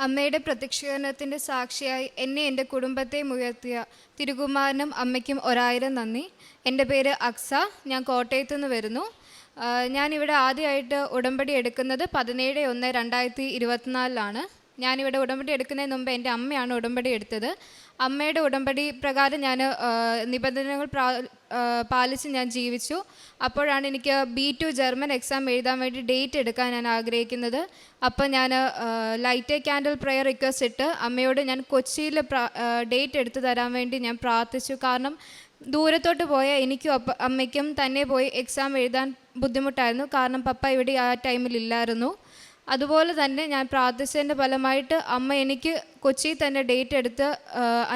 അമ്മയുടെ പ്രത്യക്ഷീകരണത്തിൻ്റെ സാക്ഷിയായി എന്നെ എൻ്റെ കുടുംബത്തെയും ഉയർത്തിയ തിരുകുമാരനും അമ്മയ്ക്കും 1000 നന്ദി. എൻ്റെ പേര് അക്സ, ഞാൻ കോട്ടയത്തു നിന്ന് വരുന്നു. ഞാനിവിടെ ആദ്യമായിട്ട് ഉടമ്പടി എടുക്കുന്നത് 17/1/2024 ഞാനിവിടെ ഉടമ്പടി എടുക്കുന്നതിന് മുമ്പ് എൻ്റെ അമ്മയാണ് ഉടമ്പടി എടുത്തത്. അമ്മയുടെ ഉടമ്പടി പ്രകാരം ഞാൻ നിബന്ധനകൾ പാലിച്ച് ഞാൻ ജീവിച്ചു. അപ്പോഴാണ് എനിക്ക് B2 ജർമ്മൻ എക്സാം എഴുതാൻ വേണ്ടി ഡേറ്റ് എടുക്കാൻ ഞാൻ ആഗ്രഹിക്കുന്നത്. അപ്പോൾ ഞാൻ light A candle prayer request ഇട്ട് അമ്മയോട് ഞാൻ കൊച്ചിയിൽ ഡേറ്റ് എടുത്തു തരാൻ വേണ്ടി ഞാൻ പ്രാർത്ഥിച്ചു. കാരണം ദൂരത്തോട്ട് പോയ എനിക്കും അമ്മയ്ക്കും തന്നെ പോയി എക്സാം എഴുതാൻ ബുദ്ധിമുട്ടായിരുന്നു. കാരണം പപ്പ ഇവിടെ ആ ടൈമിൽ ഇല്ലായിരുന്നു. അതുപോലെ തന്നെ ഞാൻ പ്രാർത്ഥിച്ചതിൻ്റെ ഫലമായിട്ട് അമ്മ എനിക്ക് കൊച്ചിയിൽ തന്നെ ഡേറ്റ് എടുത്ത്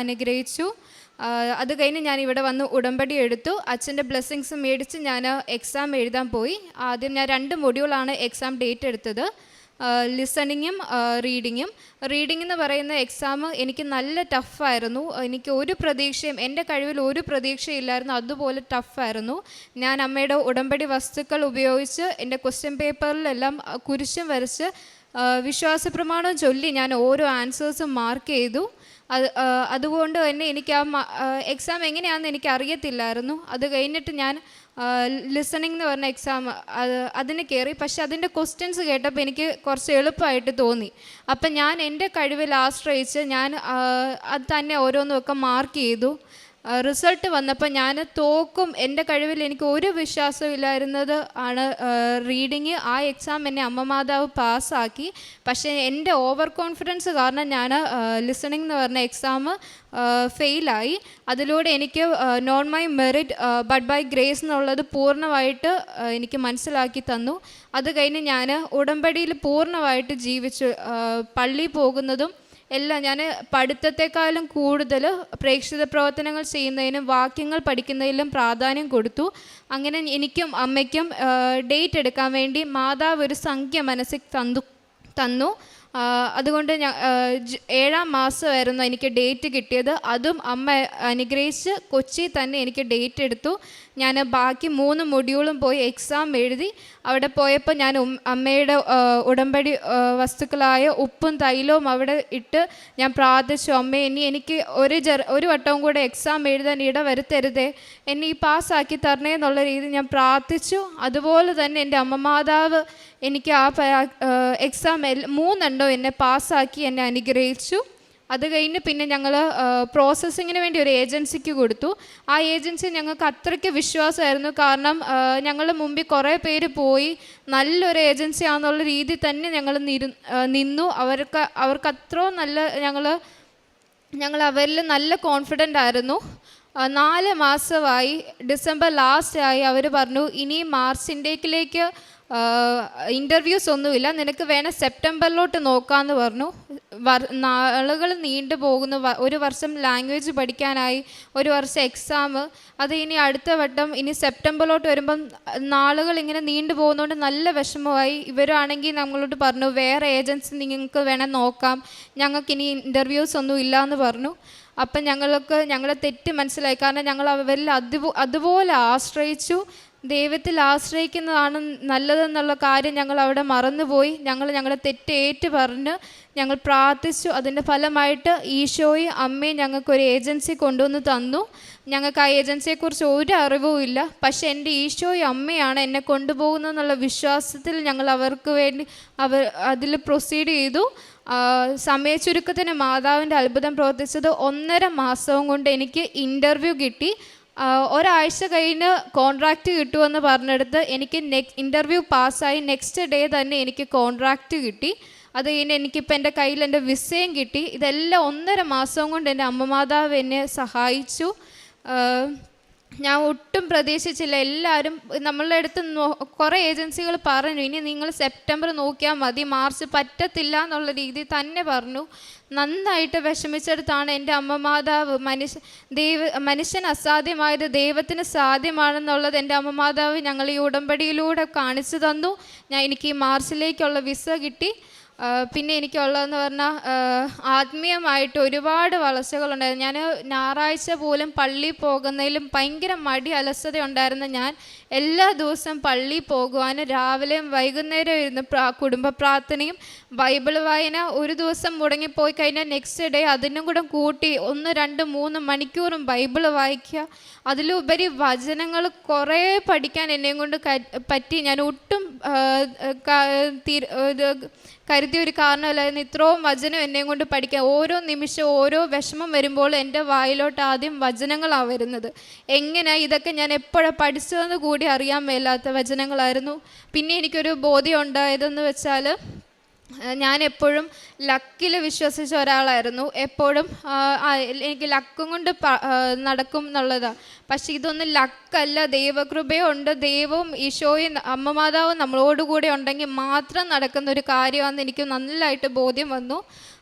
അനുഗ്രഹിച്ചു. അത് കഴിഞ്ഞ് ഞാൻ ഇവിടെ വന്ന് ഉടമ്പടി എടുത്തു. അച്ഛൻ്റെ ബ്ലെസ്സിങ്സ് മേടിച്ച് ഞാൻ എക്സാം എഴുതാൻ പോയി. ആദ്യം ഞാൻ 2 മൊഡ്യൂളാണ് എക്സാം ഡേറ്റ് എടുത്തത്, ലിസണിങ്ങും റീഡിങ്ങും. റീഡിംഗ് എന്ന് പറയുന്ന എക്സാം എനിക്ക് നല്ല ടഫായിരുന്നു. എനിക്ക് ഒരു പ്രതീക്ഷയും, എൻ്റെ കഴിവിൽ ഒരു പ്രതീക്ഷയില്ലായിരുന്നു, അതുപോലെ ടഫായിരുന്നു. ഞാൻ അമ്മയുടെ ഉടമ്പടി വസ്തുക്കൾ ഉപയോഗിച്ച് എൻ്റെ ക്വസ്റ്റ്യൻ പേപ്പറിലെല്ലാം കുരിശും വരച്ച് വിശ്വാസപ്രമാണം ചൊല്ലി ഞാൻ ഓരോ ആൻസേഴ്സും മാർക്ക് ചെയ്തു. അതുകൊണ്ട് തന്നെ എനിക്ക് ആ എക്സാം എങ്ങനെയാണെന്ന് എനിക്ക് അറിയത്തില്ലായിരുന്നു. അത് കഴിഞ്ഞിട്ട് ഞാൻ ലിസണിങ് എന്ന് പറഞ്ഞ എക്സാം അതിന് കയറി. പക്ഷെ അതിൻ്റെ ക്വസ്റ്റ്യൻസ് കേട്ടപ്പോൾ എനിക്ക് കുറച്ച് എളുപ്പമായിട്ട് തോന്നി. അപ്പം ഞാൻ എൻ്റെ കഴിവിൽ ആശ്രയിച്ച് ഞാൻ അത് തന്നെ ഓരോന്നൊക്കെ മാർക്ക് ചെയ്തു. റിസൾട്ട് വന്നപ്പോൾ ഞാൻ തോക്കും, എൻ്റെ കഴിവിൽ എനിക്ക് ഒരു വിശ്വാസവും ഇല്ലായിരുന്നത് ആണ് റീഡിങ്. ആ എക്സാം എന്നെ അമ്മ മാതാവ് പാസ്സാക്കി. പക്ഷേ എൻ്റെ ഓവർ കോൺഫിഡൻസ് കാരണം ഞാൻ ലിസണിങ് എന്ന് പറഞ്ഞ എക്സാം ഫെയിലായി. അതിലൂടെ എനിക്ക് non my merit but by grace എന്നുള്ളത് പൂർണ്ണമായിട്ട് എനിക്ക് മനസ്സിലാക്കി തന്നു. അത് കഴിഞ്ഞ് ഞാൻ ഉടമ്പടിയിൽ പൂർണ്ണമായിട്ട് ജീവിച്ചു. പള്ളിയിൽ പോകുന്നതും എല്ലാം ഞാൻ പഠിത്തത്തെക്കാളും കൂടുതൽ പ്രേക്ഷിത പ്രവർത്തനങ്ങൾ ചെയ്യുന്നതിനും വാക്യങ്ങൾ പഠിക്കുന്നതിലും പ്രാധാന്യം കൊടുത്തു. അങ്ങനെ എനിക്കും അമ്മയ്ക്കും ഡേറ്റ് എടുക്കാൻ വേണ്ടി മാതാവ് ഒരു സംഖ്യ മനസ്സിൽ തന്നു. അതുകൊണ്ട് 7-ാം മാസമായിരുന്നു എനിക്ക് ഡേറ്റ് കിട്ടിയത്. അതും അമ്മ അനുഗ്രഹിച്ച് കൊച്ചി തന്നെ എനിക്ക് ഡേറ്റ് എടുത്തു. ഞാൻ ബാക്കി 3 മൊഡ്യൂളും പോയി എക്സാം എഴുതി. അവിടെ പോയപ്പോൾ ഞാൻ അമ്മയുടെ ഉടമ്പടി വസ്തുക്കളായ ഉപ്പും തൈലവും അവിടെ ഇട്ട് ഞാൻ പ്രാർത്ഥിച്ചു, അമ്മേ ഇനി എനിക്ക് ഒരു വട്ടവും കൂടെ എക്സാം എഴുതാൻ ഇടവരുത്തരുതേ, എന്നെ ഈ പാസ്സാക്കി തരണേ എന്നുള്ള രീതി ഞാൻ പ്രാർത്ഥിച്ചു. അതുപോലെ തന്നെ എൻ്റെ അമ്മ മാതാവ് എനിക്ക് ആ എക്സാം 3 എന്നെ പാസ്സാക്കി എന്നെ അനുഗ്രഹിച്ചു. അത് കഴിഞ്ഞ് പിന്നെ ഞങ്ങൾ പ്രോസസ്സിങ്ങിന് വേണ്ടി ഒരു ഏജൻസിക്ക് കൊടുത്തു. ആ ഏജൻസി ഞങ്ങൾക്ക് അത്രയ്ക്ക് വിശ്വാസമായിരുന്നു. കാരണം ഞങ്ങൾ മുമ്പിൽ കുറേ പേര് പോയി നല്ലൊരു ഏജൻസി ആണെന്നുള്ള രീതി തന്നെ ഞങ്ങൾ നിന്നു. അവർക്ക് അത്രയും നല്ല ഞങ്ങൾ അവരിൽ നല്ല കോൺഫിഡൻ്റ് ആയിരുന്നു. 4 മാസമായി, ഡിസംബർ ലാസ്റ്റ് ആയി അവർ പറഞ്ഞു ഇനി മാർച്ച് ഇൻടേക്കിലേക്ക് ഇൻ്റർവ്യൂസ് ഒന്നുമില്ല, നിനക്ക് വേണേൽ സെപ്റ്റംബറിലോട്ട് നോക്കാമെന്ന് പറഞ്ഞു. നാളുകൾ നീണ്ടു പോകുന്നു. 1 വർഷം ലാംഗ്വേജ് പഠിക്കാനായി, 1 വർഷം എക്സാം, അത് ഇനി അടുത്ത വട്ടം ഇനി സെപ്റ്റംബറിലോട്ട് വരുമ്പം നാളുകൾ ഇങ്ങനെ നീണ്ടു പോകുന്നതുകൊണ്ട് നല്ല വിഷമമായി. ഇവരാണെങ്കിൽ നമ്മളോട് പറഞ്ഞു വേറെ ഏജൻസി നിങ്ങൾക്ക് വേണേൽ നോക്കാം, ഞങ്ങൾക്കിനി ഇൻ്റർവ്യൂസ് ഒന്നും ഇല്ല എന്ന് പറഞ്ഞു. അപ്പം ഞങ്ങളെ തെറ്റ് മനസ്സിലായി. കാരണം ഞങ്ങൾ അവരിൽ അതുപോലെ ആശ്രയിച്ചു. ദൈവത്തിൽ ആശ്രയിക്കുന്നതാണ് നല്ലതെന്നുള്ള കാര്യം ഞങ്ങൾ അവിടെ മറന്നുപോയി. ഞങ്ങളുടെ തെറ്റ് ഏറ്റു പറഞ്ഞ് ഞങ്ങൾ പ്രാർത്ഥിച്ചു. അതിൻ്റെ ഫലമായിട്ട് ഈശോയും അമ്മയും ഞങ്ങൾക്കൊരു ഏജൻസി കൊണ്ടുവന്ന് തന്നു. ഞങ്ങൾക്ക് ആ ഏജൻസിയെക്കുറിച്ച് ഒരു അറിവും ഇല്ല. പക്ഷേ എൻ്റെ ഈശോയും അമ്മയാണ് എന്നെ കൊണ്ടുപോകുന്നതെന്നുള്ള വിശ്വാസത്തിൽ ഞങ്ങൾ അവർക്ക് വേണ്ടി അതിൽ പ്രൊസീഡ് ചെയ്തു. സമയ ചുരുക്കത്തിന് മാതാവിൻ്റെ അത്ഭുതം പ്രവർത്തിച്ചത് 1.5 മാസവും കൊണ്ട് എനിക്ക് ഇൻ്റർവ്യൂ കിട്ടി. ഒരാഴ്ച കഴിഞ്ഞ് കോൺട്രാക്റ്റ് കിട്ടുമെന്ന് പറഞ്ഞെടുത്ത് എനിക്ക് ഇൻ്റർവ്യൂ പാസ്സായി. നെക്സ്റ്റ് ഡേ തന്നെ എനിക്ക് കോൺട്രാക്റ്റ് കിട്ടി. അത് കഴിഞ്ഞ് എനിക്കിപ്പോൾ എൻ്റെ കയ്യിൽ എൻ്റെ വിസയും കിട്ടി. ഇതെല്ലാം 1.5 മാസവും കൊണ്ട് എൻ്റെ അമ്മ മാതാവ് എന്നെ സഹായിച്ചു. ഞാൻ ഒട്ടും പ്രതീക്ഷിച്ചില്ല. എല്ലാവരും നമ്മളുടെ അടുത്ത് കുറേ ഏജൻസികൾ പറഞ്ഞു ഇനി നിങ്ങൾ സെപ്റ്റംബർ നോക്കിയാൽ മതി, മാർച്ച് പറ്റത്തില്ല എന്നുള്ള രീതി തന്നെ പറഞ്ഞു. നന്നായിട്ട് വിഷമിച്ചെടുത്താണ് എൻ്റെ അമ്മ മാതാവ് മനുഷ്യൻ അസാധ്യമായത് ദൈവത്തിന് സാധ്യമാണെന്നുള്ളത് എൻ്റെ അമ്മ മാതാവ് ഞങ്ങൾ ഈ ഉടമ്പടിയിലൂടെ കാണിച്ചു തന്നു. എനിക്ക് ഈ മാർച്ചിലേക്കുള്ള വിസ കിട്ടി. പിന്നെ എനിക്കുള്ളതെന്ന് പറഞ്ഞാൽ ആത്മീയമായിട്ട് ഒരുപാട് വളർച്ചകളുണ്ടായിരുന്നു. ഞാൻ ഞായറാഴ്ച പോലും പള്ളിയിൽ പോകുന്നതിലും ഭയങ്കര മടി അലസത ഉണ്ടായിരുന്ന ഞാൻ എല്ലാ ദിവസവും പള്ളിയിൽ പോകുവാനും രാവിലെയും വൈകുന്നേരം ഇരുന്ന് കുടുംബ പ്രാർത്ഥനയും ബൈബിൾ വായന ഒരു ദിവസം മുടങ്ങിപ്പോയി കഴിഞ്ഞാൽ നെക്സ്റ്റ് ഡേ അതിനും കൂടെ കൂട്ടി 1, 2, 3 മണിക്കൂറും ബൈബിൾ വായിക്കുക. അതിലുപരി വചനങ്ങൾ കുറേ പഠിക്കാൻ എന്നെയും കൊണ്ട് പറ്റി. ഞാൻ ഒട്ടും കരുതിയ ഒരു കാരണമല്ലായിരുന്നു ഇത്രയും വചനം എന്നെയും കൊണ്ട് പഠിക്കാൻ. ഓരോ നിമിഷവും ഓരോ വിഷമം വരുമ്പോൾ എൻ്റെ വായിലോട്ട് ആദ്യം വചനങ്ങളാണ് വരുന്നത്. എങ്ങനെയാണ് ഇതൊക്കെ ഞാൻ എപ്പോഴാണ് പഠിച്ചതെന്ന് കൂടി അറിയാൻ മേലാത്ത വചനങ്ങളായിരുന്നു. പിന്നെ എനിക്കൊരു ബോധ്യം ഉണ്ടായതെന്ന് വെച്ചാൽ ഞാൻ എപ്പോഴും ലക്കിൽ വിശ്വസിച്ച ഒരാളായിരുന്നു. എപ്പോഴും എനിക്ക് ലക്കും കൊണ്ട് നടക്കും എന്നുള്ളതാണ്. പക്ഷെ ഇതൊന്നും ലക്കല്ല, ദൈവകൃപയുണ്ട്. ദൈവവും ഈശോയും അമ്മ മാതാവും നമ്മളോടുകൂടി ഉണ്ടെങ്കിൽ മാത്രം നടക്കുന്ന ഒരു കാര്യമാണെന്ന് എനിക്ക് നല്ലതായിട്ട് ബോധ്യം വന്നു.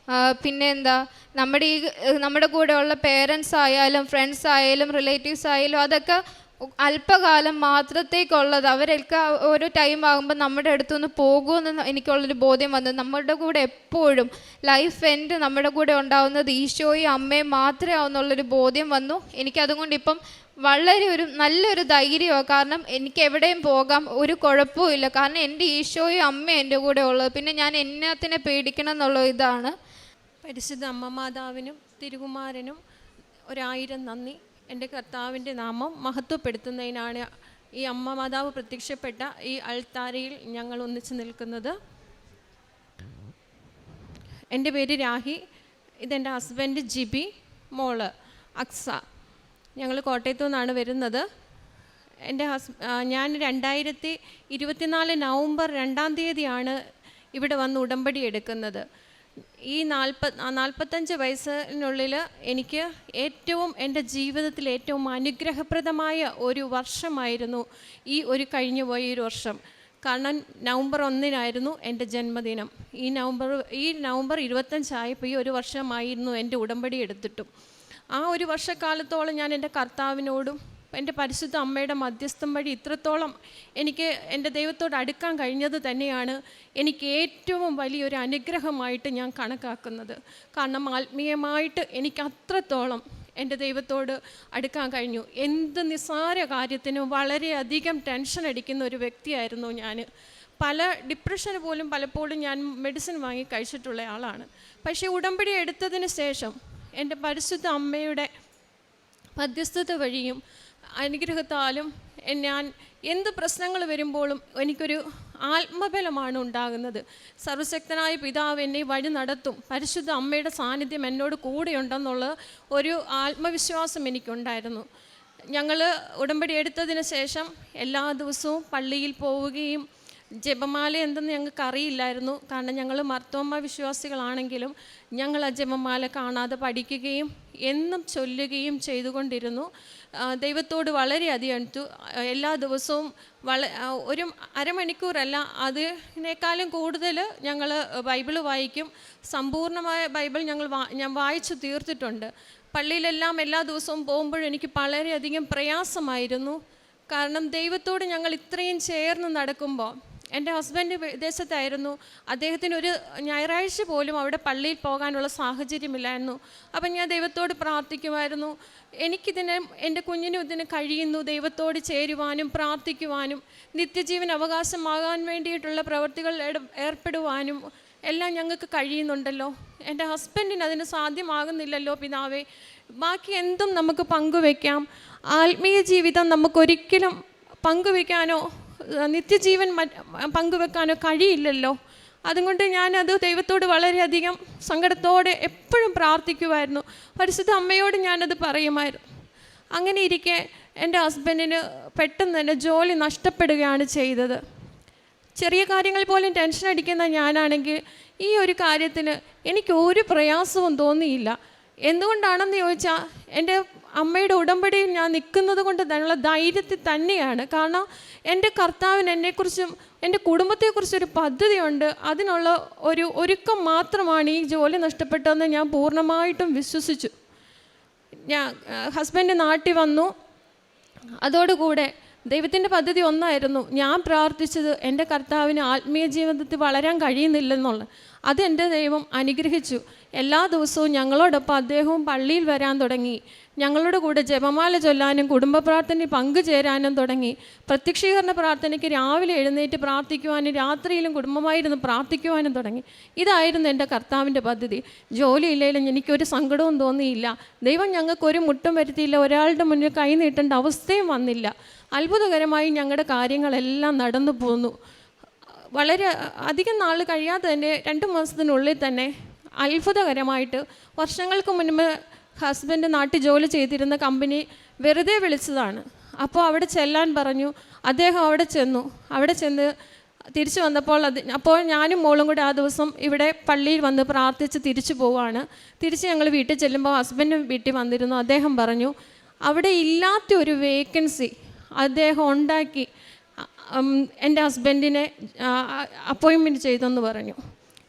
പിന്നെ എന്താ, നമ്മുടെ കൂടെയുള്ള പേരൻസ് ആയാലും ഫ്രണ്ട്സ് ആയാലും റിലേറ്റീവ്സ് ആയാലും അതൊക്കെ അല്പകാലം മാത്രത്തേക്കുള്ളത്. അവരൊക്കെ ഓരോ ടൈം ആകുമ്പോൾ നമ്മുടെ അടുത്തുനിന്ന് പോകുമെന്ന് എനിക്കുള്ളൊരു ബോധ്യം വന്നു. നമ്മുടെ കൂടെ എപ്പോഴും ലൈഫ് എൻഡ് നമ്മുടെ കൂടെ ഉണ്ടാവുന്നത് ഈശോയും അമ്മയും മാത്രമേ ആവുന്നുള്ളൊരു ബോധ്യം വന്നു. എനിക്കതുകൊണ്ട് ഇപ്പം വളരെ നല്ലൊരു ധൈര്യമാണ്. കാരണം എനിക്ക് എവിടെയും പോകാം, ഒരു കുഴപ്പവും ഇല്ല. കാരണം എൻ്റെ ഈശോയും അമ്മയും എൻ്റെ കൂടെ ഉള്ളത്. പിന്നെ ഞാൻ എന്നത്തിനെ പേടിക്കണം എന്നുള്ള ഇതാണ്. പരിശുദ്ധ അമ്മ മാതാവിനും തിരുകുമാരനും 1000 നന്ദി. എൻ്റെ കർത്താവിൻ്റെ നാമം മഹത്വപ്പെടുത്തുന്നതിനാണ് ഈ അമ്മ മാതാവ് പ്രത്യക്ഷപ്പെട്ട ഈ അൾത്താരയിൽ ഞങ്ങൾ ഒന്നിച്ച് നിൽക്കുന്നത്. എൻ്റെ പേര് രാഹി, ഇതെൻ്റെ ഹസ്ബൻഡ് ജിബി, മോള് അക്സ. ഞങ്ങൾ കോട്ടയത്തു നിന്നാണ് വരുന്നത്. ഞാൻ 2024 നവംബർ 2-ാം തീയതിയാണ് ഇവിടെ വന്ന് ഉടമ്പടി എടുക്കുന്നത്. ഈ 45 വയസ്സിനുള്ളിൽ എനിക്ക് എൻ്റെ ജീവിതത്തിൽ ഏറ്റവും അനുഗ്രഹപ്രദമായ ഒരു വർഷമായിരുന്നു ഈ കഴിഞ്ഞു പോയ ഒരു വർഷം. കാരണം നവംബർ 1-നായിരുന്നു എൻ്റെ ജന്മദിനം. ഈ നവംബർ 25 ഈ ഒരു വർഷമായിരുന്നു എൻ്റെ ഉടമ്പടി എടുത്തിട്ടും. ആ ഒരു വർഷക്കാലത്തോളം ഞാൻ എൻ്റെ കർത്താവിനോടും എൻ്റെ പരിശുദ്ധ അമ്മയുടെ മധ്യസ്ഥം വഴി ഇത്രത്തോളം എനിക്ക് എൻ്റെ ദൈവത്തോട് അടുക്കാൻ കഴിഞ്ഞത് തന്നെയാണ് എനിക്ക് ഏറ്റവും വലിയൊരു അനുഗ്രഹമായിട്ട് ഞാൻ കണക്കാക്കുന്നത്. കാരണം ആത്മീയമായിട്ട് എനിക്ക് അത്രത്തോളം എൻ്റെ ദൈവത്തോട് അടുക്കാൻ കഴിഞ്ഞു. എന്ത് നിസ്സാര കാര്യത്തിനും വളരെയധികം ടെൻഷൻ അടിക്കുന്ന ഒരു വ്യക്തിയായിരുന്നു ഞാൻ. പല ഡിപ്രഷന് പോലും പലപ്പോഴും ഞാൻ മെഡിസിൻ വാങ്ങി കഴിച്ചിട്ടുള്ള ആളാണ്. പക്ഷേ ഉടമ്പടി എടുത്തതിന് ശേഷം എൻ്റെ പരിശുദ്ധ അമ്മയുടെ മധ്യസ്ഥത വഴിയും അനുഗ്രഹത്താലും ഞാൻ എന്ത് പ്രശ്നങ്ങൾ വരുമ്പോഴും എനിക്കൊരു ആത്മബലമാണ് ഉണ്ടാകുന്നത്. സർവശക്തനായ പിതാവ് എന്നെ വഴി നടത്തും, പരിശുദ്ധ അമ്മയുടെ സാന്നിധ്യം എന്നോട് കൂടെയുണ്ടെന്നുള്ള ഒരു ആത്മവിശ്വാസം എനിക്കുണ്ടായിരുന്നു. ഞങ്ങൾ ഉടമ്പടി എടുത്തതിന് ശേഷം എല്ലാ ദിവസവും പള്ളിയിൽ പോവുകയും ജപമാല എന്തെന്ന് ഞങ്ങൾക്ക് അറിയില്ലായിരുന്നു. കാരണം ഞങ്ങൾ മർത്തോമ്മ വിശ്വാസികളാണെങ്കിലും ഞങ്ങൾ ആ ജപമാല കാണാതെ പഠിക്കുകയും എന്നും ചൊല്ലുകയും ചെയ്തുകൊണ്ടിരുന്നു. ദൈവത്തോട് വളരെയധികം അടുത്തു. എല്ലാ ദിവസവും ഒരു അരമണിക്കൂറല്ല, അതിനേക്കാളും കൂടുതൽ ഞങ്ങൾ ബൈബിൾ വായിക്കും. സമ്പൂർണ്ണമായ ബൈബിൾ ഞാൻ വായിച്ചു തീർത്തിട്ടുണ്ട്. പള്ളിയിലെല്ലാം എല്ലാ ദിവസവും പോകുമ്പോഴും എനിക്ക് വളരെയധികം പ്രയാസമായിരുന്നു. കാരണം ദൈവത്തോട് ഞങ്ങൾ ഇത്രയും ചേർന്ന് നടക്കുമ്പോൾ എൻ്റെ ഹസ്ബൻഡ് വിദേശത്തായിരുന്നു. അദ്ദേഹത്തിന് ഒരു ഞായറാഴ്ച പോലും അവിടെ പള്ളിയിൽ പോകാനുള്ള സാഹചര്യമില്ലായിരുന്നു. അപ്പം ഞാൻ ദൈവത്തോട് പ്രാർത്ഥിക്കുമായിരുന്നു, എൻ്റെ കുഞ്ഞിനും ഇതിന് കഴിയുന്നു ദൈവത്തോട് ചേരുവാനും പ്രാർത്ഥിക്കുവാനും നിത്യജീവൻ അവകാശമാകാൻ വേണ്ടിയിട്ടുള്ള പ്രവൃത്തികൾ ഏർപ്പെടുവാനും എല്ലാം ഞങ്ങൾക്ക് കഴിയുന്നുണ്ടല്ലോ. എൻ്റെ ഹസ്ബൻഡിന് അതിന് സാധ്യമാകുന്നില്ലല്ലോ പിതാവേ. ബാക്കി എന്തും നമുക്ക് പങ്കുവയ്ക്കാം, ആത്മീയ ജീവിതം നമുക്കൊരിക്കലും പങ്കുവയ്ക്കാനോ നിത്യജീവൻ പങ്കുവെക്കാനോ കഴിയില്ലല്ലോ. അതുകൊണ്ട് ഞാനത് ദൈവത്തോട് വളരെയധികം സങ്കടത്തോടെ എപ്പോഴും പ്രാർത്ഥിക്കുമായിരുന്നു. പരിശുദ്ധ അമ്മയോട് ഞാനത് പറയുമായിരുന്നു. അങ്ങനെ ഇരിക്കെ എൻ്റെ ഹസ്ബൻഡിന് പെട്ടെന്ന് തന്നെ ജോലി നഷ്ടപ്പെടുകയാണ് ചെയ്തത്. ചെറിയ കാര്യങ്ങൾ പോലും ടെൻഷൻ അടിക്കുന്ന ഞാനാണെങ്കിൽ ഈ ഒരു കാര്യത്തിന് എനിക്ക് ഒരു പ്രയാസവും തോന്നിയില്ല. എന്തുകൊണ്ടാണെന്ന് ചോദിച്ചാൽ എൻ്റെ അമ്മയുടെ ഉടമ്പടിയിൽ ഞാൻ നിൽക്കുന്നത് കൊണ്ട് തന്നെയുള്ള ധൈര്യത്തിൽ തന്നെയാണ്. കാരണം എൻ്റെ കർത്താവിന് എന്നെക്കുറിച്ചും എൻ്റെ കുടുംബത്തെക്കുറിച്ചൊരു പദ്ധതിയുണ്ട്. അതിനുള്ള ഒരു ഒരുക്കം മാത്രമാണ് ഈ ജോലി നഷ്ടപ്പെട്ടതെന്ന് ഞാൻ പൂർണ്ണമായിട്ടും വിശ്വസിച്ചു. ഹസ്ബൻഡ് നാട്ടിൽ വന്നു. അതോടുകൂടെ ദൈവത്തിൻ്റെ പദ്ധതി ഒന്നായിരുന്നു. ഞാൻ പ്രാർത്ഥിച്ചത് എൻ്റെ കർത്താവിന് ആത്മീയ ജീവിതത്തിൽ വളരാൻ കഴിയുന്നില്ലെന്നുള്ളത്. അതെൻ്റെ ദൈവം അനുഗ്രഹിച്ചു. എല്ലാ ദിവസവും ഞങ്ങളോടൊപ്പം അദ്ദേഹവും പള്ളിയിൽ വരാൻ തുടങ്ങി. ഞങ്ങളുടെ കൂടെ ജപമാല ചൊല്ലാനും കുടുംബ പ്രാർത്ഥനയിൽ പങ്കുചേരാനും തുടങ്ങി. പ്രത്യക്ഷീകരണ പ്രാർത്ഥനയ്ക്ക് രാവിലെ എഴുന്നേറ്റ് പ്രാർത്ഥിക്കുവാനും രാത്രിയിലും കുടുംബമായിരുന്നു പ്രാർത്ഥിക്കുവാനും തുടങ്ങി. ഇതായിരുന്നു എൻ്റെ കർത്താവിൻ്റെ പദ്ധതി. ജോലിയില്ലെങ്കിലും എനിക്കൊരു സങ്കടവും തോന്നിയില്ല. ദൈവം ഞങ്ങൾക്കൊരു മുട്ടും വരുത്തിയില്ല. ഒരാളുടെ മുന്നിൽ കൈ നീട്ടേണ്ട അവസ്ഥയും വന്നില്ല. അത്ഭുതകരമായി ഞങ്ങളുടെ കാര്യങ്ങളെല്ലാം നടന്നു പോന്നു. വളരെ അധികം നാൾ കഴിയാതെ തന്നെ 2 മാസത്തിനുള്ളിൽ തന്നെ അത്ഭുതകരമായിട്ട്, വർഷങ്ങൾക്ക് മുൻപ് ഹസ്ബൻഡ് നാട്ടിൽ ജോലി ചെയ്തിരുന്ന കമ്പനി വെറുതെ വിളിച്ചതാണ്. അപ്പോൾ അവിടെ ചെല്ലാൻ പറഞ്ഞു. അദ്ദേഹം അവിടെ ചെന്ന് തിരിച്ചു വന്നപ്പോൾ അപ്പോൾ ഞാനും മോളും കൂടെ ആ ദിവസം ഇവിടെ പള്ളിയിൽ വന്ന് പ്രാർത്ഥിച്ച് തിരിച്ചു പോവുകയാണ്. തിരിച്ച് ഞങ്ങൾ വീട്ടിൽ ചെല്ലുമ്പോൾ ഹസ്ബൻഡ് വീട്ടിൽ വന്നിരുന്നു. അദ്ദേഹം പറഞ്ഞു അവിടെ ഇല്ലാത്ത ഒരു വേക്കൻസി അദ്ദേഹം ഉണ്ടാക്കി എൻ്റെ ഹസ്ബൻഡിനെ അപ്പോയിൻമെൻറ്റ് ചെയ്തെന്ന് പറഞ്ഞു.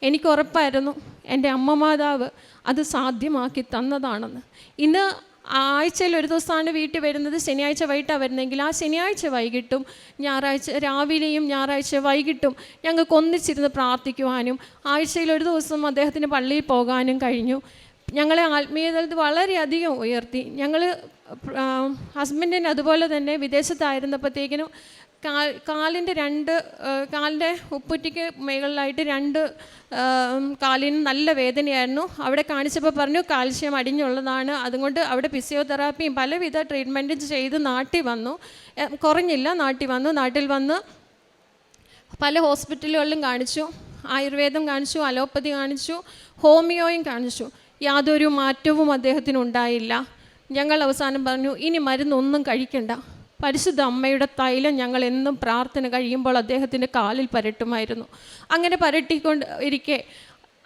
എനിക്ക് ഉറപ്പായിരുന്നു എൻ്റെ അമ്മ മാതാവ് അത് സാധ്യമാക്കി തന്നതാണെന്ന്. ഇന്ന് ആഴ്ചയിൽ ഒരു ദിവസമാണ് വീട്ടിൽ വരുന്നത്. ശനിയാഴ്ച വൈകിട്ടാണ് വരുന്നതെങ്കിൽ ആ ശനിയാഴ്ച വൈകിട്ടും ഞായറാഴ്ച രാവിലെയും ഞായറാഴ്ച വൈകിട്ടും ഞങ്ങൾക്ക് ഒന്നിച്ചിരുന്ന് പ്രാർത്ഥിക്കുവാനും ആഴ്ചയിൽ ഒരു ദിവസം അദ്ദേഹത്തിന് പള്ളിയിൽ പോകാനും കഴിഞ്ഞു. ഞങ്ങളെ ആത്മീയതലത്തിൽ വളരെയധികം ഉയർത്തി. ഞങ്ങൾ ഹസ്ബൻഡിന് അതുപോലെ തന്നെ വിദേശത്തായിരുന്നപ്പോഴത്തേക്കിനും കാലിൻ്റെ ഉപ്പുറ്റിക്ക് മുകളിലായിട്ട് 2 കാലിന് നല്ല വേദനയായിരുന്നു. അവിടെ കാണിച്ചപ്പോൾ പറഞ്ഞു കാൽഷ്യം അടിഞ്ഞുള്ളതാണ്. അതുകൊണ്ട് അവിടെ ഫിസിയോതെറാപ്പിയും പലവിധ ട്രീറ്റ്മെൻറ്റും ചെയ്ത് നാട്ടിൽ വന്നു. കുറഞ്ഞില്ല, നാട്ടിൽ വന്ന് പല ഹോസ്പിറ്റലുകളിലും കാണിച്ചു. ആയുർവേദം കാണിച്ചു, അലോപ്പതി കാണിച്ചു, ഹോമിയോയും കാണിച്ചു. യാതൊരു മാറ്റവും അദ്ദേഹത്തിനുണ്ടായില്ല. ഞങ്ങൾ അവസാനം പറഞ്ഞു ഇനി മരുന്നൊന്നും കഴിക്കണ്ട. പരിശുദ്ധ അമ്മയുടെ തൈലം ഞങ്ങൾ എന്നും പ്രാർത്ഥന കഴിയുമ്പോൾ അദ്ദേഹത്തിൻ്റെ കാലിൽ പരട്ടുമായിരുന്നു. അങ്ങനെ പരട്ടിക്കൊണ്ട് ഇരിക്കെ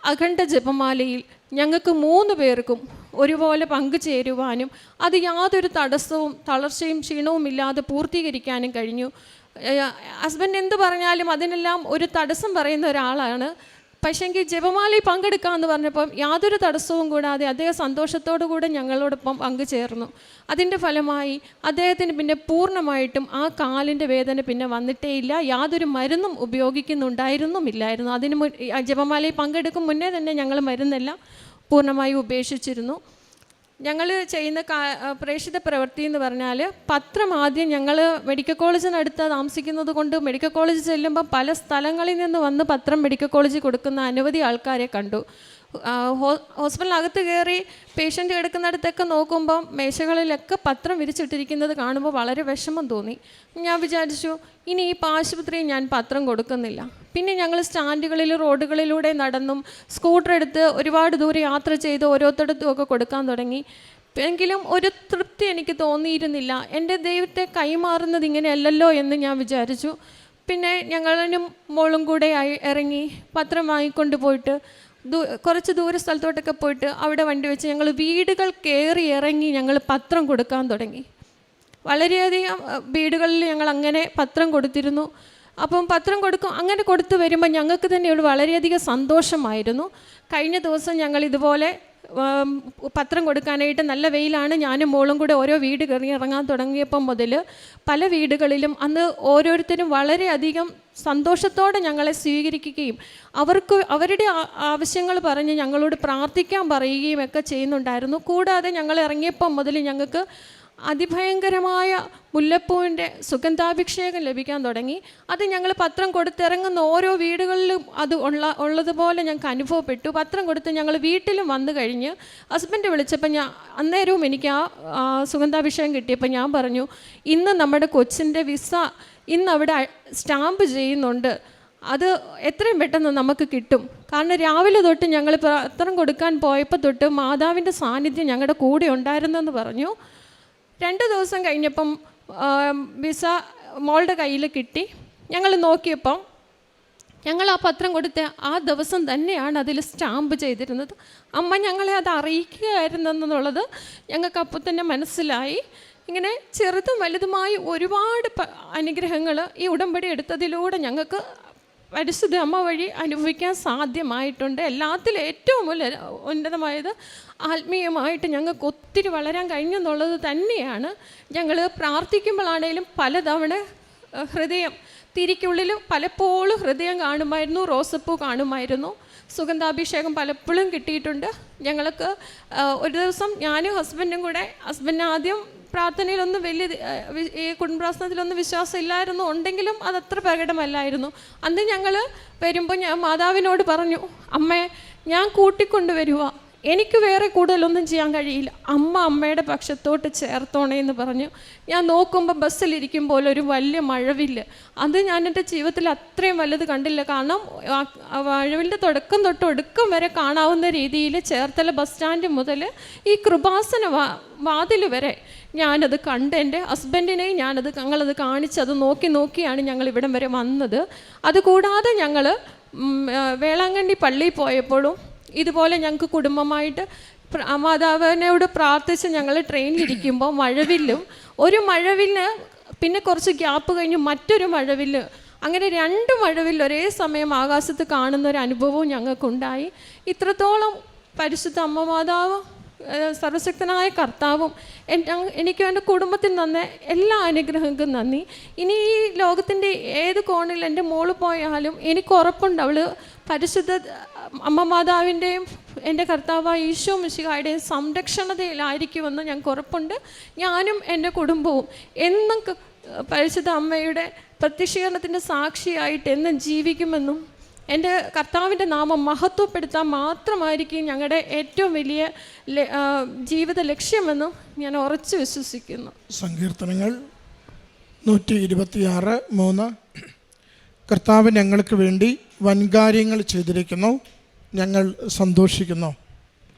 അഖണ്ഡ ജപമാലയിൽ ഞങ്ങൾക്ക് 3 പേർക്കും ഒരുപോലെ പങ്കുചേരുവാനും അത് യാതൊരു തടസ്സവും തളർച്ചയും ക്ഷീണവും ഇല്ലാതെ പൂർത്തീകരിക്കാനും കഴിഞ്ഞു. ഹസ്ബൻഡ് എന്ത് പറഞ്ഞാലും അതിനെല്ലാം ഒരു തടസ്സം പറയുന്ന ഒരാളാണ്. പക്ഷേങ്കിൽ ജപമാലയിൽ പങ്കെടുക്കാമെന്ന് പറഞ്ഞപ്പം യാതൊരു തടസ്സവും കൂടാതെ അദ്ദേഹം സന്തോഷത്തോടു കൂടെ ഞങ്ങളോടൊപ്പം പങ്കുചേർന്നു. അതിൻ്റെ ഫലമായി അദ്ദേഹത്തിന് പിന്നെ പൂർണ്ണമായിട്ടും ആ കാലിൻ്റെ വേദന പിന്നെ വന്നിട്ടേയില്ല. യാതൊരു മരുന്നും ഉപയോഗിക്കുന്നുണ്ടായിരുന്നുമില്ലായിരുന്നു. ജപമാലയിൽ പങ്കെടുക്കും മുന്നേ തന്നെ ഞങ്ങൾ മരുന്നെല്ലാം പൂർണ്ണമായി ഉപേക്ഷിച്ചിരുന്നു. ഞങ്ങൾ ചെയ്യുന്ന പ്രേക്ഷിത പ്രവൃത്തി എന്ന് പറഞ്ഞാൽ പത്രം ആദ്യം ഞങ്ങൾ മെഡിക്കൽ കോളേജിനടുത്ത് താമസിക്കുന്നത് കൊണ്ട് മെഡിക്കൽ കോളേജിൽ ചെല്ലുമ്പോൾ പല സ്ഥലങ്ങളിൽ നിന്ന് വന്ന് പത്രം മെഡിക്കൽ കോളേജിൽ കൊടുക്കുന്ന അനവധി ആൾക്കാരെ കണ്ടു. ഹോസ്പിറ്റലിനകത്ത് കയറി പേഷ്യൻ്റ് കിടക്കുന്നിടത്തൊക്കെ നോക്കുമ്പോൾ മേശകളിലൊക്കെ പത്രം വിരിച്ചിട്ടിരിക്കുന്നത് കാണുമ്പോൾ വളരെ വിഷമം തോന്നി. ഞാൻ വിചാരിച്ചു ഇനി ഈ ആശുപത്രിയിൽ ഞാൻ പത്രം കൊടുക്കുന്നില്ല. പിന്നെ ഞങ്ങൾ സ്റ്റാൻഡുകളിൽ റോഡുകളിലൂടെ നടന്നും സ്കൂട്ടർ എടുത്ത് ഒരുപാട് ദൂരം യാത്ര ചെയ്ത് ഓരോരുത്തടത്തും ഒക്കെ കൊടുക്കാൻ തുടങ്ങി. എങ്കിലും ഒരു തൃപ്തി എനിക്ക് തോന്നിയിരുന്നില്ല. എൻ്റെ ദൈവത്തെ കൈമാറുന്നത് ഇങ്ങനെയല്ലല്ലോ എന്ന് ഞാൻ വിചാരിച്ചു. പിന്നെ ഞങ്ങളും മോളും കൂടെ ഇറങ്ങി പത്രം വാങ്ങിക്കൊണ്ട് പോയിട്ട് കുറച്ച് ദൂര സ്ഥലത്തോട്ടൊക്കെ പോയിട്ട് അവിടെ വണ്ടി വെച്ച് ഞങ്ങൾ വീടുകൾ കയറി ഇറങ്ങി ഞങ്ങൾ പത്രം കൊടുക്കാൻ തുടങ്ങി. വളരെയധികം വീടുകളിൽ ഞങ്ങൾ അങ്ങനെ പത്രം കൊടുത്തിരുന്നു. അപ്പം പത്രം അങ്ങനെ കൊടുത്തു വരുമ്പോൾ ഞങ്ങൾക്ക് തന്നെ വളരെയധികം സന്തോഷമായിരുന്നു. കഴിഞ്ഞ ദിവസം ഞങ്ങൾ ഇതുപോലെ പത്രം കൊടുക്കാനായിട്ട് നല്ല വെയിലാണ്, ഞാനും മോളും കൂടെ ഓരോ വീട് കയറി ഇറങ്ങാൻ തുടങ്ങിയപ്പം മുതൽ പല വീടുകളിലും അന്ന് ഓരോരുത്തരും വളരെയധികം സന്തോഷത്തോടെ ഞങ്ങളെ സ്വീകരിക്കുകയും അവരുടെ ആവശ്യങ്ങൾ പറഞ്ഞ് ഞങ്ങളോട് പ്രാർത്ഥിക്കാൻ പറയുകയും ഒക്കെ ചെയ്യുന്നുണ്ടായിരുന്നു. കൂടാതെ ഞങ്ങൾ ഇറങ്ങിയപ്പം മുതൽ ഞങ്ങൾക്ക് അതിഭയങ്കരമായ മുല്ലപ്പൂവിൻ്റെ സുഗന്ധാഭിഷേകം ലഭിക്കാൻ തുടങ്ങി. അത് ഞങ്ങൾ പത്രം കൊടുത്തിറങ്ങുന്ന ഓരോ വീടുകളിലും അത് ഉള്ളതുപോലെ ഞങ്ങൾക്ക് അനുഭവപ്പെട്ടു. പത്രം കൊടുത്ത് ഞങ്ങൾ വീട്ടിലും വന്നു കഴിഞ്ഞ് ഹസ്ബൻഡ് വിളിച്ചപ്പോൾ അന്നേരവും എനിക്ക് ആ സുഗന്ധാഭിഷേകം കിട്ടിയപ്പോൾ ഞാൻ പറഞ്ഞു ഇന്ന് നമ്മുടെ കൊച്ചിൻ്റെ വിസ ഇന്ന് അവിടെ സ്റ്റാമ്പ് ചെയ്യുന്നുണ്ട്, അത് എത്രയും പെട്ടെന്ന് നമുക്ക് കിട്ടും. കാരണം രാവിലെ തൊട്ട് ഞങ്ങൾ പത്രം കൊടുക്കാൻ പോയപ്പോൾ തൊട്ട് മാതാവിൻ്റെ സാന്നിധ്യം ഞങ്ങളുടെ കൂടെ ഉണ്ടായിരുന്നെന്ന് പറഞ്ഞു. 2 ദിവസം കഴിഞ്ഞപ്പം വിസ മോളുടെ കയ്യിൽ കിട്ടി. ഞങ്ങൾ നോക്കിയപ്പം ഞങ്ങൾ ആ പത്രം കൊടുത്ത ആ ദിവസം തന്നെയാണ് അതിൽ സ്റ്റാമ്പ് ചെയ്തിരുന്നത്. അമ്മ ഞങ്ങളെ അത് അറിയിക്കുകയായിരുന്നെന്നുള്ളത് ഞങ്ങൾക്ക് അപ്പോൾ തന്നെ മനസ്സിലായി. ഇങ്ങനെ ചെറുതും വലുതുമായി ഒരുപാട് അനുഗ്രഹങ്ങൾ ഈ ഉടമ്പടി എടുത്തതിലൂടെ ഞങ്ങൾക്ക് പരിശുദ്ധ അമ്മ വഴി അനുഭവിക്കാൻ സാധ്യമായിട്ടുണ്ട്. എല്ലാത്തിലും ഏറ്റവും ഉന്നതമായത് ആത്മീയമായിട്ട് ഞങ്ങൾക്ക് ഒത്തിരി വളരാൻ കഴിഞ്ഞെന്നുള്ളത് തന്നെയാണ്. ഞങ്ങൾ പ്രാർത്ഥിക്കുമ്പോഴാണേലും പലതവണ തിരിക്കുള്ളിൽ പലപ്പോഴും ഹൃദയം കാണുമായിരുന്നു, റോസപ്പൂ കാണുമായിരുന്നു. സുഗന്ധാഭിഷേകം പലപ്പോഴും കിട്ടിയിട്ടുണ്ട്. ഞങ്ങൾക്ക് ഒരു ദിവസം ഞാനും ഹസ്ബൻഡും കൂടെ, ഹസ്ബൻഡിന് ആദ്യം പ്രാർത്ഥനയിലൊന്നും വലിയ ഈ കുടുംബപ്രാർത്ഥനയിലൊന്നും വിശ്വാസം ഇല്ലായിരുന്നു, ഉണ്ടെങ്കിലും അതത്ര പ്രകടമല്ലായിരുന്നു. അന്ന് ഞങ്ങൾ വരുമ്പോൾ ഞാൻ മാതാവിനോട് പറഞ്ഞു, അമ്മേ ഞാൻ കൂട്ടിക്കൊണ്ടുവരുക, എനിക്ക് വേറെ കൂടുതലൊന്നും ചെയ്യാൻ കഴിയില്ല, അമ്മയുടെ പക്ഷത്തോട്ട് ചേർത്തോണേ എന്ന് പറഞ്ഞു. ഞാൻ നോക്കുമ്പോൾ ബസ്സിലിരിക്കുമ്പോൾ ഒരു വലിയ മഴവില്ല്, അത് ഞാൻ എൻ്റെ ജീവിതത്തിൽ അത്രയും വലുത് കണ്ടില്ല. കാരണം മഴവിൻ്റെ തുടക്കം തൊട്ട് ഒടുക്കം വരെ കാണാവുന്ന രീതിയിൽ ചേർത്തല ബസ് സ്റ്റാൻഡ് മുതൽ ഈ കൃപാസന വാതിൽ വരെ ഞാനത് കണ്ട് എൻ്റെ ഹസ്ബൻഡിനെയും ഞങ്ങളത് കാണിച്ച് അത് നോക്കിയാണ് ഞങ്ങൾ ഇവിടം വരെ വന്നത്. അതുകൂടാതെ ഞങ്ങൾ വേളാങ്കണ്ണി പള്ളിയിൽ പോയപ്പോഴും ഇതുപോലെ ഞങ്ങൾക്ക് കുടുംബമായിട്ട് മാതാവിനോട് പ്രാർത്ഥിച്ച് ഞങ്ങൾ ട്രെയിനിലിരിക്കുമ്പോൾ ഒരു മഴവില്ല് പിന്നെ കുറച്ച് ഗ്യാപ്പ് കഴിഞ്ഞ് മറ്റൊരു മഴവില്ല്, അങ്ങനെ 2 മഴവില്ല് ഒരേ സമയം ആകാശത്ത് കാണുന്ന ഒരു അനുഭവവും ഞങ്ങൾക്കുണ്ടായി. ഇത്രത്തോളം പരിശുദ്ധ അമ്മ മാതാവ്, സർവശക്തനായ കർത്താവും എനിക്കും എൻ്റെ കുടുംബത്തിന് തന്ന എല്ലാ അനുഗ്രഹങ്ങൾക്കും നന്ദി. ഇനി ഈ ലോകത്തിൻ്റെ ഏത് കോണിൽ എൻ്റെ മോള് പോയാലും എനിക്ക് ഉറപ്പുണ്ട് അവൾ പരിശുദ്ധ അമ്മ മാതാവിൻ്റെയും എൻ്റെ കർത്താവായ ഈശോ മിശിഹായുടെയും സംരക്ഷണതയിലായിരിക്കുമെന്ന് ഞങ്ങൾക്ക് ഉറപ്പുണ്ട്. ഞാനും എൻ്റെ കുടുംബവും എന്നും പരിശുദ്ധ അമ്മയുടെ പ്രത്യക്ഷീകരണത്തിൻ്റെ സാക്ഷിയായിട്ട് എന്നും ജീവിക്കുമെന്നും എൻ്റെ കർത്താവിൻ്റെ നാമം മഹത്വപ്പെടുത്താൻ മാത്രമായിരിക്കും ഞങ്ങളുടെ ഏറ്റവും വലിയ ജീവിത ലക്ഷ്യമെന്നും ഞാൻ ഉറച്ചു വിശ്വസിക്കുന്നു. സങ്കീർത്തനങ്ങൾ 126:3 കർത്താവ് ഞങ്ങൾക്ക് വേണ്ടി വൻകാര്യങ്ങൾ ചെയ്തിരിക്കുന്നു, ഞങ്ങൾ സന്തോഷിക്കുന്നു.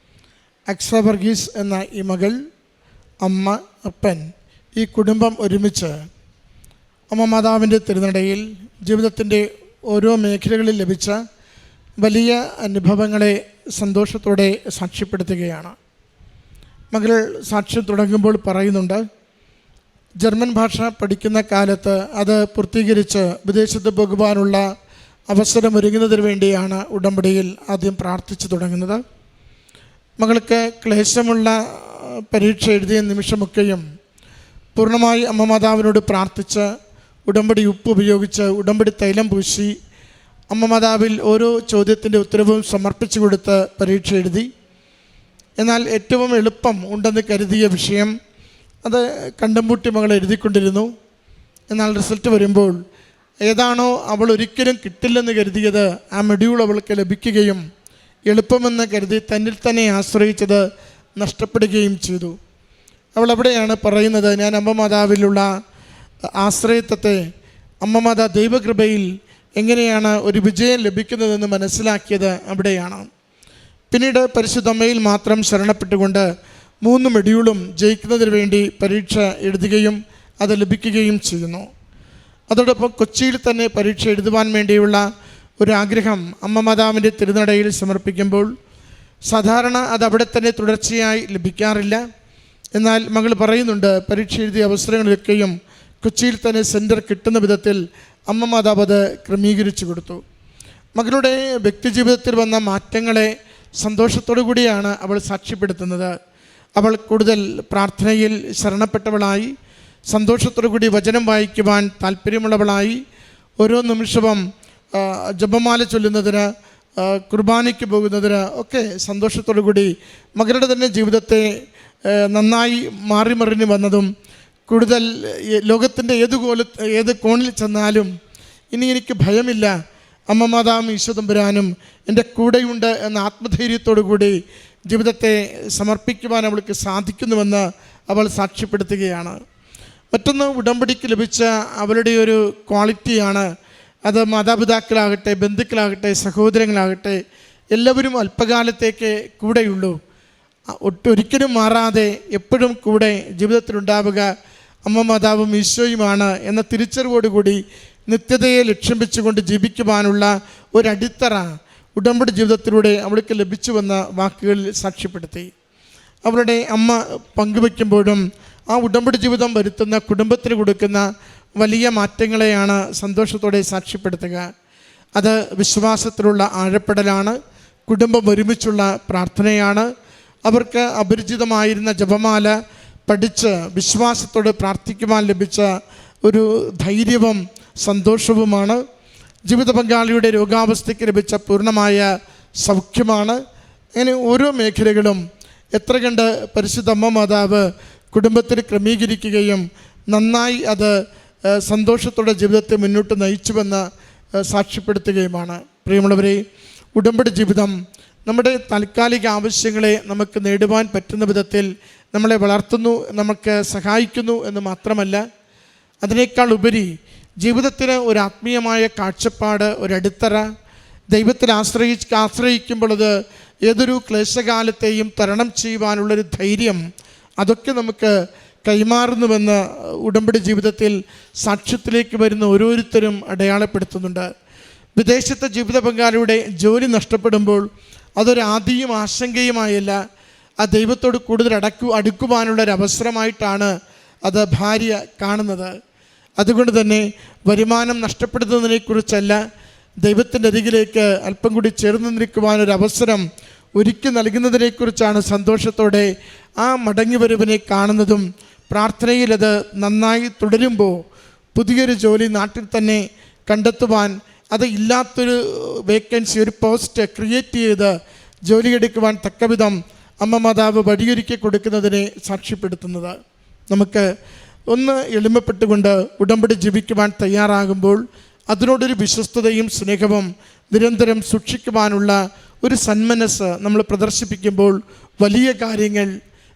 അക്സ വർഗീസ് എന്ന ഈ മകൾ, അമ്മ, അപ്പൻ, ഈ കുടുംബം ഒരുമിച്ച് അമ്മ മാതാവിൻ്റെ തിരുനടയിൽ ജീവിതത്തിൻ്റെ ഓരോ മേഖലകളിൽ ലഭിച്ച വലിയ അനുഭവങ്ങളെ സന്തോഷത്തോടെ സാക്ഷ്യപ്പെടുത്തുകയാണ്. മകൾ സാക്ഷ്യം തുടങ്ങുമ്പോൾ പറയുന്നുണ്ട്, ജർമ്മൻ ഭാഷ പഠിക്കുന്ന കാലത്ത് അത് പൂർത്തീകരിച്ച് വിദേശത്ത് പോകുവാനുള്ള അവസരമൊരുങ്ങുന്നതിന് വേണ്ടിയാണ് ഉടമ്പടിയിൽ ആദ്യം പ്രാർത്ഥിച്ചു തുടങ്ങുന്നത്. മകൾക്ക് ക്ലേശമുള്ള പരീക്ഷ എഴുതിയ നിമിഷമൊക്കെയും പൂർണ്ണമായി അമ്മ മാതാവിനോട് പ്രാർത്ഥിച്ച് ഉടമ്പടി ഉപ്പ് ഉപയോഗിച്ച് ഉടമ്പടി തൈലം പൂശി അമ്മ മാതാവിൽ ഓരോ ചോദ്യത്തിൻ്റെ ഉത്തരവും സമർപ്പിച്ചു കൊടുത്ത് പരീക്ഷ എഴുതി. എന്നാൽ ഏറ്റവും എളുപ്പം ഉണ്ടെന്ന് കരുതിയ വിഷയം അത് കണ്ടംപൂട്ടി മകൾ എഴുതിക്കൊണ്ടിരുന്നു. എന്നാൽ റിസൾട്ട് വരുമ്പോൾ ഏതാണോ അവൾ ഒരിക്കലും കിട്ടില്ലെന്ന് കരുതിയത് ആ മൊഡ്യൂൾ അവൾക്ക് ലഭിക്കുകയും എളുപ്പമെന്ന് കരുതി തന്നിൽ തന്നെ ആശ്രയിച്ചത് നഷ്ടപ്പെടുകയും ചെയ്തു. അവൾ അവിടെയാണ് പറയുന്നത്, ഞാൻ അമ്മ മാതാവിലുള്ള ആശ്രയത്വത്തെ, അമ്മ മാതാ ദൈവകൃപയിൽ എങ്ങനെയാണ് ഒരു വിജയം ലഭിക്കുന്നതെന്ന് മനസ്സിലാക്കിയത് അവിടെയാണ്. പിന്നീട് പരിശുദ്ധ അമ്മയിൽ മാത്രം ശരണപ്പെട്ടുകൊണ്ട് 3 മൊഡ്യൂളും ജയിക്കുന്നതിന് വേണ്ടി പരീക്ഷ എഴുതുകയും അത് ലഭിക്കുകയും ചെയ്യുന്നു. അതോടൊപ്പം കൊച്ചിയിൽ തന്നെ പരീക്ഷ എഴുതുവാൻ വേണ്ടിയുള്ള ഒരാഗ്രഹം അമ്മ മാതാവിൻ്റെ തിരുനടയിൽ സമർപ്പിക്കുമ്പോൾ സാധാരണ അത് അവിടെ തന്നെ തുടർച്ചയായി ലഭിക്കാറില്ല. എന്നാൽ മകൾ പറയുന്നുണ്ട്, പരീക്ഷ എഴുതിയ അവസരങ്ങളിലൊക്കെയും കൊച്ചിയിൽ തന്നെ സെൻറ്റർ കിട്ടുന്ന വിധത്തിൽ അമ്മ മാതാവ് അത് ക്രമീകരിച്ചു കൊടുത്തു. മകളുടെ വ്യക്തിജീവിതത്തിൽ വന്ന മാറ്റങ്ങളെ സന്തോഷത്തോടു കൂടിയാണ് അവൾ സാക്ഷ്യപ്പെടുത്തുന്നത്. അവൾ കൂടുതൽ പ്രാർത്ഥനയിൽ ശരണപ്പെട്ടവളായി, സന്തോഷത്തോടു കൂടി വചനം വായിക്കുവാൻ താല്പര്യമുള്ളവളായി, ഓരോ നിമിഷവും ജപമാല ചൊല്ലുന്നതിന്, കുർബാനയ്ക്ക് പോകുന്നതിന് ഒക്കെ സന്തോഷത്തോടു കൂടി മകളുടെ തന്നെ ജീവിതത്തെ നന്നായി മാറിമറിഞ്ഞ് വന്നതും, കൂടുതൽ ലോകത്തിൻ്റെ ഏത് കോണിൽ ചെന്നാലും ഇനി എനിക്ക് ഭയമില്ല, അമ്മ മാതാവും ഈശോ തമ്പുരാനും എൻ്റെ കൂടെയുണ്ട് എന്ന ആത്മധൈര്യത്തോടു കൂടി ജീവിതത്തെ സമർപ്പിക്കുവാൻ അവൾക്ക് സാധിക്കുന്നുവെന്ന് അവൾ സാക്ഷ്യപ്പെടുത്തുകയാണ്. മറ്റൊന്ന്, ഉടമ്പടിക്ക് ലഭിച്ച അവളുടെ ഒരു ക്വാളിറ്റിയാണ്. അത് മാതാപിതാക്കളാകട്ടെ, ബന്ധുക്കളാകട്ടെ, സഹോദരങ്ങളാകട്ടെ, എല്ലാവരും അല്പകാലത്തേക്ക് കൂടെയുള്ളൂ. ഒരിക്കലും മാറാതെ എപ്പോഴും കൂടെ ജീവിതത്തിലുണ്ടാവുക അമ്മ മാതാവും ഈശോയുമാണ് എന്ന തിരിച്ചറിവോടുകൂടി നിത്യതയെ ലക്ഷ്യം വെച്ചുകൊണ്ട് ജീവിക്കുവാനുള്ള ഒരടിത്തറ ഉടമ്പടി ജീവിതത്തിലൂടെ അവൾക്ക് ലഭിച്ചുവെന്ന വാക്കുകളിൽ സാക്ഷ്യപ്പെടുത്തി. അവളുടെ അമ്മ പങ്കുവയ്ക്കുമ്പോഴും ആ ഉടമ്പടി ജീവിതം വരുത്തുന്ന കുടുംബത്തിന് കൊടുക്കുന്ന വലിയ മാറ്റങ്ങളെയാണ് സന്തോഷത്തോടെ സാക്ഷ്യപ്പെടുത്തുക. അത് വിശ്വാസത്തിലുള്ള ആഴപ്പെടലാണ്, കുടുംബം ഒരുമിച്ചുള്ള പ്രാർത്ഥനയാണ്, അവർക്ക് അപരിചിതമായിരുന്ന ജപമാല പഠിച്ച് വിശ്വാസത്തോടെ പ്രാർത്ഥിക്കുവാൻ ലഭിച്ച ഒരു ധൈര്യവും സന്തോഷവുമാണ്. ജീവിത പങ്കാളിയുടെ രോഗാവസ്ഥയ്ക്ക് ലഭിച്ച പൂർണ്ണമായ സൗഖ്യമാണ്. അങ്ങനെ ഓരോ മേഖലകളും എത്ര കണ്ട് പരിശുദ്ധ അമ്മ മാതാവ് കുടുംബത്തിൽ ക്രമീകരിക്കുകയും നന്നായി അത് സന്തോഷത്തോടെ ജീവിതത്തെ മുന്നോട്ട് നയിച്ചുവെന്ന് സാക്ഷ്യപ്പെടുത്തുകയുമാണ്. പ്രിയമുള്ളവരെ, ഉടമ്പടി ജീവിതം നമ്മുടെ താൽക്കാലിക ആവശ്യങ്ങളെ നമുക്ക് നേടുവാൻ പറ്റുന്ന വിധത്തിൽ നമ്മളെ വളർത്തുന്നു, നമുക്ക് സഹായിക്കുന്നു എന്ന് മാത്രമല്ല, അതിനേക്കാൾ ഉപരി ജീവിതത്തിന് ഒരു ആത്മീയമായ കാഴ്ചപ്പാട്, ഒരടിത്തറ, ദൈവത്തിൽ ആശ്രയിക്കുമ്പോൾ അത് ഏതൊരു ക്ലേശകാലത്തെയും തരണം ചെയ്യുവാനുള്ളൊരു ധൈര്യം, അതൊക്കെ നമുക്ക് കൈമാറുന്നുവെന്ന് ഉടമ്പടി ജീവിതത്തിൽ സാക്ഷ്യത്തിലേക്ക് വരുന്ന ഓരോരുത്തരും അടയാളപ്പെടുത്തുന്നുണ്ട്. വിദേശത്തെ ജീവിത പങ്കാളിയുടെ ജോലി നഷ്ടപ്പെടുമ്പോൾ അതൊരു ആദിയും ആശങ്കയുമായല്ല, ആ ദൈവത്തോട് കൂടുതൽ അടുക്കുവാനുള്ളൊരവസരമായിട്ടാണ് അത് ഭാര്യ കാണുന്നത്. അതുകൊണ്ട് തന്നെ വരുമാനം നഷ്ടപ്പെടുന്നതിനെക്കുറിച്ചല്ല, ദൈവത്തിൻ്റെ അരികിലേക്ക് അല്പം കൂടി ചേർന്ന് നിൽക്കുവാനൊരവസരം ഒരുക്കി നൽകുന്നതിനെക്കുറിച്ചാണ് സന്തോഷത്തോടെ ആ മടങ്ങിവരവിനെ കാണുന്നതും. പ്രാർത്ഥനയിൽ അത് നന്നായി തുടരുമ്പോൾ പുതിയൊരു ജോലി നാട്ടിൽ തന്നെ കണ്ടെത്തുവാൻ, അത് ഇല്ലാത്തൊരു വേക്കൻസി, ഒരു പോസ്റ്റ് ക്രിയേറ്റ് ചെയ്ത് ജോലിയെടുക്കുവാൻ തക്കവിധം അമ്മ മാതാവ് വഴിയൊരുക്കി കൊടുക്കുന്നതിനെ സാക്ഷ്യപ്പെടുത്തുന്നത്. നമുക്ക് ഒന്ന് എളിമപ്പെട്ടുകൊണ്ട് ഉടമ്പടി ജീവിക്കുവാൻ തയ്യാറാകുമ്പോൾ അതിനോടൊരു വിശ്വസ്തതയും സ്നേഹവും നിരന്തരം സൂക്ഷിക്കുവാനുള്ള ഒരു സന്മനസ് നമ്മൾ പ്രദർശിപ്പിക്കുമ്പോൾ വലിയ കാര്യങ്ങൾ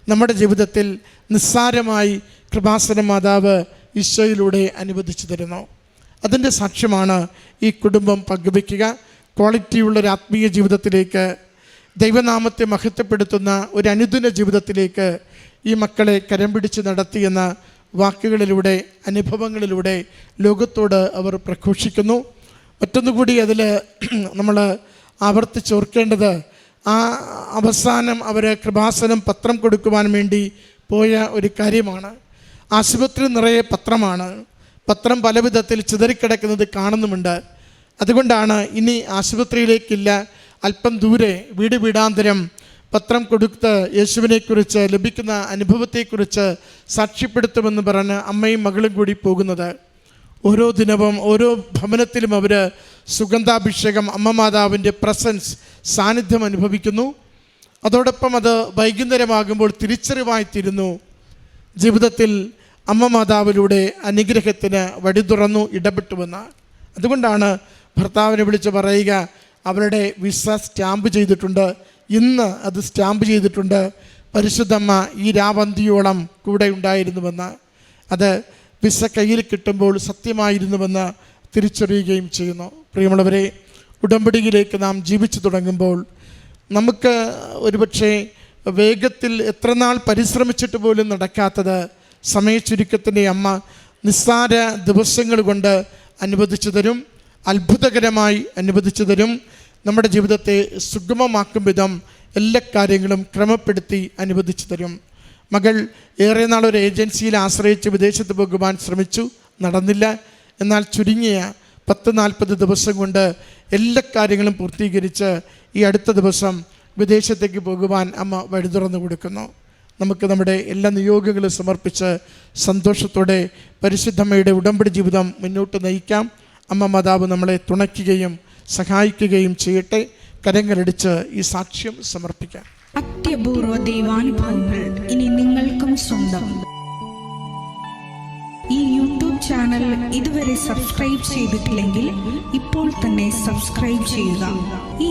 നമ്മുടെ ജീവിതത്തിൽ നിസ്സാരമായി കൃപാസന മാതാവ് ഈശോയിലൂടെ അനുവദിച്ചു തരുന്നു. അതിൻ്റെ സാക്ഷ്യമാണ് ഈ കുടുംബം പങ്കുവയ്ക്കുക. ക്വാളിറ്റിയുള്ളൊരു ആത്മീയ ജീവിതത്തിലേക്ക്, ദൈവനാമത്തെ മഹത്വപ്പെടുത്തുന്ന ഒരു അനുദിന ജീവിതത്തിലേക്ക് ഈ മക്കളെ കരം പിടിച്ച് നടത്തിയെന്ന വാക്കുകളിലൂടെ, അനുഭവങ്ങളിലൂടെ ലോകത്തോട് അവർ പ്രഘോഷിക്കുന്നു. മറ്റൊന്നുകൂടി അതിൽ നമ്മൾ ആവർത്തിച്ചോർക്കേണ്ടത്, ആ അവസാനം അവർ കൃപാസനം പത്രം കൊടുക്കുവാൻ വേണ്ടി പോയ ഒരു കാര്യമാണ്. ആശുപത്രി നിറയെ പത്രമാണ്. പത്രം പല വിധത്തിൽ ചിതറിക്കിടക്കുന്നത് കാണുന്നുമുണ്ട്. അതുകൊണ്ടാണ് ഇനി ആശുപത്രിയിലേക്കില്ല, അല്പം ദൂരെ വീടാന്തരം പത്രം കൊടുത്ത് യേശുവിനെക്കുറിച്ച് ലഭിക്കുന്ന അനുഭവത്തെക്കുറിച്ച് സാക്ഷ്യപ്പെടുത്തുമെന്ന് പറഞ്ഞ് അമ്മയും മകളും കൂടി പോകുന്നത്. ഓരോ ദിനവും ഓരോ ഭവനത്തിലും അവർ സുഗന്ധാഭിഷേകം, അമ്മ മാതാവിൻ്റെ പ്രസൻസ്, സാന്നിധ്യം അനുഭവിക്കുന്നു. അതോടൊപ്പം അത് വൈകുന്നേരമാകുമ്പോൾ തിരിച്ചറിവായിത്തീരുന്നു. ജീവിതത്തിൽ അമ്മ മാതാവിലൂടെ അനുഗ്രഹത്തിന് വഴി തുറന്നു ഇടപെട്ടുവെന്ന്. അതുകൊണ്ടാണ് ഭർത്താവിനെ വിളിച്ച് പറയുക, അവരുടെ വിസ സ്റ്റാമ്പ് ചെയ്തിട്ടുണ്ട്, ഇന്ന് അത് സ്റ്റാമ്പ് ചെയ്തിട്ടുണ്ട്, പരിശുദ്ധമ്മ ഈ രാവന്തിയോളം കൂടെ ഉണ്ടായിരുന്നുവെന്ന്. അത് വിസ കയ്യിൽ കിട്ടുമ്പോൾ സത്യമായിരുന്നുവെന്ന് തിരിച്ചറിയുകയും ചെയ്യുന്നു. പ്രിയമുള്ളവരെ, ഉടമ്പടിയിലേക്ക് നാം ജീവിച്ചു തുടങ്ങുമ്പോൾ നമുക്ക് ഒരുപക്ഷെ വേഗത്തിൽ എത്ര നാൾ പരിശ്രമിച്ചിട്ട് പോലും നടക്കാത്തത് സമയച്ചുരുക്കത്തിൻ്റെ അമ്മ നിസ്സാര ദിവസങ്ങൾ കൊണ്ട് അനുവദിച്ചു തരും, അത്ഭുതകരമായി അനുവദിച്ചു തരും. നമ്മുടെ ജീവിതത്തെ സുഗമമാക്കും വിധം എല്ലാ കാര്യങ്ങളും ക്രമപ്പെടുത്തി അനുവദിച്ചു തരും. മകൾ ഏറെ നാളൊരു ഏജൻസിയിൽ ആശ്രയിച്ച് വിദേശത്ത് പോകുവാൻ ശ്രമിച്ചു, നടന്നില്ല. എന്നാൽ ചുരുങ്ങിയ 10-40 ദിവസം കൊണ്ട് എല്ലാ കാര്യങ്ങളും പൂർത്തീകരിച്ച് ഈ അടുത്ത ദിവസം വിദേശത്തേക്ക് പോകുവാൻ അമ്മ വഴി തുറന്നു കൊടുക്കുന്നു. നമുക്ക് നമ്മുടെ എല്ലാ നിയോഗങ്ങളും സമർപ്പിച്ച് സന്തോഷത്തോടെ പരിശുദ്ധമ്മയുടെ ഉടമ്പടി ജീവിതം മുന്നോട്ട് നയിക്കാം. അമ്മ മാതാവ് നമ്മളെ തുണയ്ക്കുകയും സഹായിക്കുകയും ചെയ്യട്ടെ. കരങ്ങളടിച്ച് ഈ സാക്ഷ്യം സമർപ്പിക്കാം. അത്യപൂർവ ദൈവാനുഭവങ്ങൾ ഇനി നിങ്ങൾക്കും സ്വന്തം. ഈ യൂട്യൂബ് ചാനൽ ഇതുവരെ സബ്സ്ക്രൈബ് ചെയ്തിട്ടില്ലെങ്കിൽ ഇപ്പോൾ തന്നെ സബ്സ്ക്രൈബ് ചെയ്യുക. ഈ